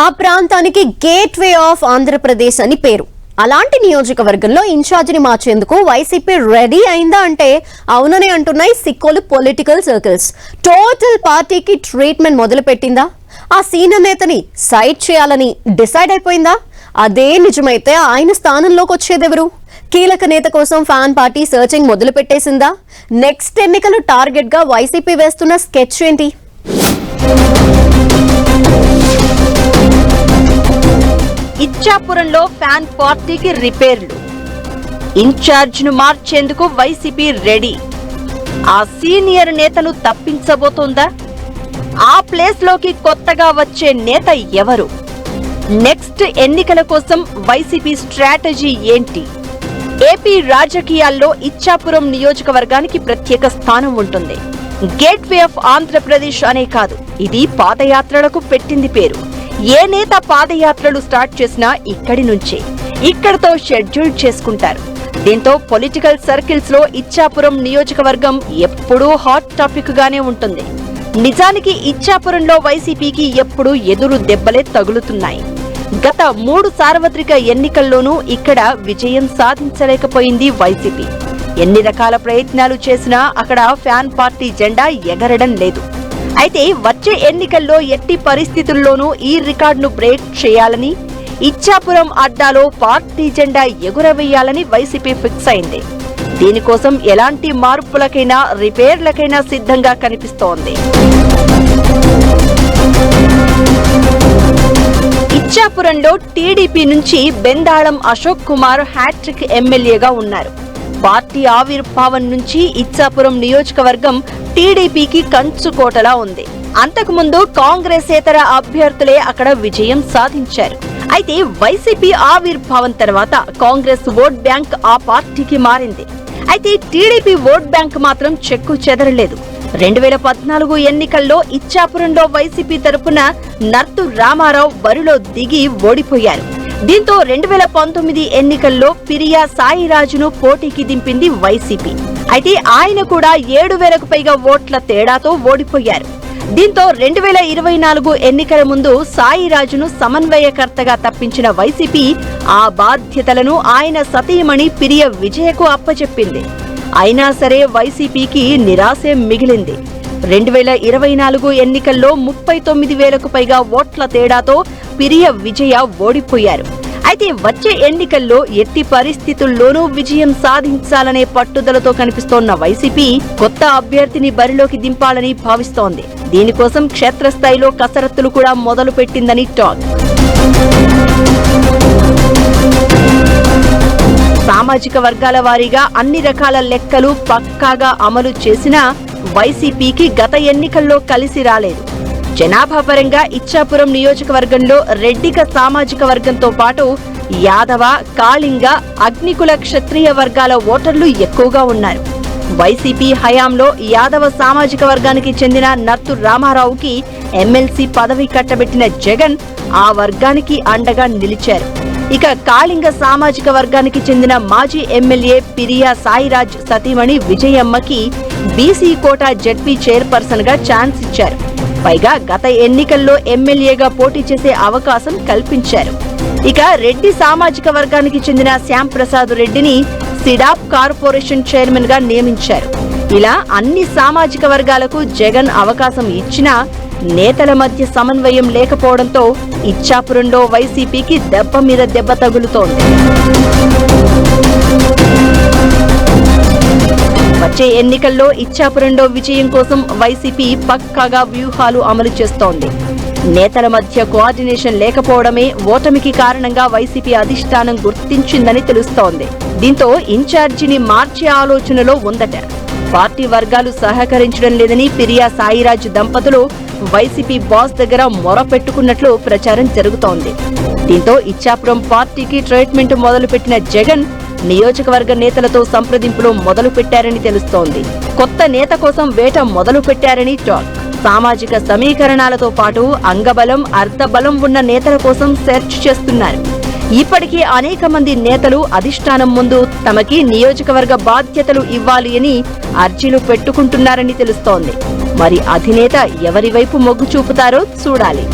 ఆ ప్రాంతానికి gateway of Andhra Pradesh అని పేరు. అలాంటి నియోజకవర్గంలో ఇన్ఛార్జిని మార్చేందుకు వైసీపీ రెడీ అయిందా అంటే అవుననే అంటున్నాయి సిక్కోలు పొలిటికల్ సర్కిల్స్. టోటల్ పార్టీకి ట్రీట్మెంట్ మొదలు పెట్టిందా? ఆ సీనియర్ నేతని సైడ్ చేయాలని డిసైడ్ అయిపోయిందా? అదే నిజమైతే ఆయన స్థానంలోకి వచ్చేదెవరు? కీలక నేత కోసం ఫ్యాన్ పార్టీ సర్చింగ్ మొదలు పెట్టేసిందా? నెక్స్ట్ ఎన్నికలు టార్గెట్ గా వైసీపీ వేస్తున్న స్కెచ్ ఏంటి? ఇచ్చాపురంలో ఫ్యాన్ పార్టీకి రిపేర్లు, ఇన్ఛార్జ్ ను మార్చేందుకు వైసీపీ రెడీ. ఆ సీనియర్ నేతను తప్పించబోతోందా? ఆ ప్లేస్ లోకి కొత్తగా వచ్చే నేత ఎవరు? నెక్స్ట్ ఎన్నికల కోసం వైసీపీ స్ట్రాటజీ ఏంటి? ఏపీ రాజకీయాల్లో ఇచ్చాపురం నియోజకవర్గానికి ప్రత్యేక స్థానం ఉంటుంది. గేట్వే ఆఫ్ ఆంధ్రప్రదేశ్ అనే కాదు, ఇది పాదయాత్రలకు పెట్టింది పేరు. ఏ నేత పాదయాత్రలు స్టార్ట్ చేసినా ఇక్కడి నుంచే, ఇక్కడతో షెడ్యూల్ చేసుకుంటారు. దీంతో పొలిటికల్ సర్కిల్స్ లో ఇచ్చాపురం నియోజకవర్గం ఎప్పుడూ హాట్ టాపిక్ గానే ఉంటుంది. నిజానికి ఇచ్చాపురంలో వైసీపీకి ఎప్పుడూ ఎదురు దెబ్బలే తగులుతున్నాయి. గత 3 సార్వత్రిక ఎన్నికల్లోనూ ఇక్కడ విజయం సాధించలేకపోయింది వైసీపీ. ఎన్ని రకాల ప్రయత్నాలు చేసినా అక్కడ ఫ్యాన్ పార్టీ జెండా ఎగరడం లేదు. అయితే వచ్చే ఎన్నికల్లో ఎట్టి పరిస్థితుల్లోనూ ఈ రికార్డును బ్రేక్ చేయాలని, ఇచ్చాపురం అడ్డాలో పార్టీ జెండా ఎగురవేయాలని వైసీపీ ఫిక్స్ అయింది. దీనికోసం ఎలాంటి మార్పులకైనా రిపేర్లకైనా సిద్ధంగా కనిపిస్తోంది. ఇచ్చాపురంలో టీడీపీ నుంచి బెందాళం అశోక్ కుమార్ హ్యాట్రిక్ ఎమ్మెల్యేగా ఉన్నారు. పార్టీ ఆవిర్భావం నుంచి ఇచ్చాపురం నియోజకవర్గం టీడీపీకి కంచుకోటలా ఉంది. అంతకుముందు కాంగ్రెసేతర అభ్యర్థులే అక్కడ విజయం సాధించారు. అయితే వైసీపీ ఆవిర్భావం తర్వాత కాంగ్రెస్ ఓట్ బ్యాంక్ ఆ పార్టీకి మారింది. అయితే టీడీపీ ఓట్ బ్యాంక్ మాత్రం చెక్కు చెదరలేదు. 2014 ఎన్నికల్లో ఇచ్చాపురంలో వైసీపీ తరపున నర్తు రామారావు బరిలో దిగి ఓడిపోయారు. దీంతో 2019 ఎన్నికల్లో పిరియా సాయిరాజును పోటీకి దింపింది వైసీపీ. అయితే ఆయన కూడా 7,000కు పైగా ఓట్ల తేడాతో ఓడిపోయారు. దీంతో 2024 ఎన్నికల ముందు సాయిరాజును సమన్వయకర్తగా తప్పించిన వైసీపీ ఆ బాధ్యతలను ఆయన సతీమణి పిరియ విజయకు అప్పచెప్పింది. అయినా సరే వైసీపీకి నిరాశే మిగిలింది. 2024 ఎన్నికల్లో 39,000కు పైగా ఓట్ల తేడాతో పిరియ విజయ ఓడిపోయారు. అయితే వచ్చే ఎన్నికల్లో ఎట్టి పరిస్థితుల్లోనూ విజయం సాధించాలనే పట్టుదలతో కనిపిస్తోన్న వైసీపీ కొత్త అభ్యర్థిని బరిలోకి దింపాలని భావిస్తోంది. దీనికోసం క్షేత్రస్థాయిలో కసరత్తులు కూడా మొదలు పెట్టిందని టాక్. సామాజిక వర్గాల వారీగా అన్ని రకాల లెక్కలు పక్కాగా అమలు చేసినా వైసీపీకి గత ఎన్నికల్లో కలిసి రాలేదు. జనాభా పరంగా ఇచ్చాపురం నియోజకవర్గంలో రెడ్డిక సామాజిక వర్గంతో పాటు యాదవ, కాళింగ, అగ్నికుల క్షత్రియ వర్గాల ఓటర్లు ఎక్కువగా ఉన్నారు. వైసీపీ హయాంలో యాదవ సామాజిక వర్గానికి చెందిన నర్తు రామారావుకి ఎమ్మెల్సీ పదవి కట్టబెట్టిన జగన్ ఆ వర్గానికి అండగా నిలిచారు. ఇక కాళింగ సామాజిక వర్గానికి చెందిన మాజీ ఎమ్మెల్యే పిరియా సాయిరాజ్ సతీమణి విజయమ్మకి బీసీ కోటా జెడ్పీ చైర్పర్సన్ గా ఛాన్స్ ఇచ్చారు. పైగా గత ఎన్నికల్లో ఎమ్మెల్యేగా పోటీ చేసే అవకాశం కల్పించారు. ఇక రెడ్డి సామాజిక వర్గానికి చెందిన శ్యాంప్రసాద్ రెడ్డిని సిడాప్ కార్పొరేషన్ చైర్మన్ గా నియమించారు. ఇలా అన్ని సామాజిక వర్గాలకు జగన్ అవకాశం ఇచ్చినా నేతల మధ్య సమన్వయం లేకపోవడంతో ఇచ్చాపురంలో వైసీపీకి దెబ్బ మీద దెబ్బ తగులుతోంది. వచ్చే ఎన్నికల్లో ఇచ్చాపురంలో విజయం కోసం వైసీపీ పక్కాగా వ్యూహాలు అమలు చేస్తోంది. నేతల మధ్య కోఆర్డినేషన్ లేకపోవడమే ఓటమికి కారణంగా వైసీపీ అధిష్టానం గుర్తించిందని తెలుస్తోంది. దీంతో ఇన్ఛార్జిని మార్చే ఆలోచనలో ఉందట. పార్టీ వర్గాలు సహకరించడం లేదని పిరియా సాయిరాజ్ దంపతులు వైసీపీ బాస్ దగ్గర మొరపెట్టుకున్నట్లు ప్రచారం జరుగుతోంది. దీంతో ఇచ్చాపురం పార్టీకి ట్రీట్మెంట్ మొదలుపెట్టిన జగన్ నియోజకవర్గ నేతలతో సంప్రదింపులు మొదలు పెట్టారని తెలుస్తోంది. కొత్త నేత కోసం వేట మొదలు పెట్టారని టాక్. సామాజిక సమీకరణాలతో పాటు అంగబలం, అర్థబలం ఉన్న నేతల కోసం సెర్చ్ చేస్తున్నారు. ఇప్పటికీ అనేక మంది నేతలు అధిష్టానం ముందు తమకి నియోజకవర్గ బాధ్యతలు ఇవ్వాలి అని అర్జీలు పెట్టుకుంటున్నారని తెలుస్తోంది. మరి అధినేత ఎవరి వైపు మొగ్గు చూపుతారో చూడాలి.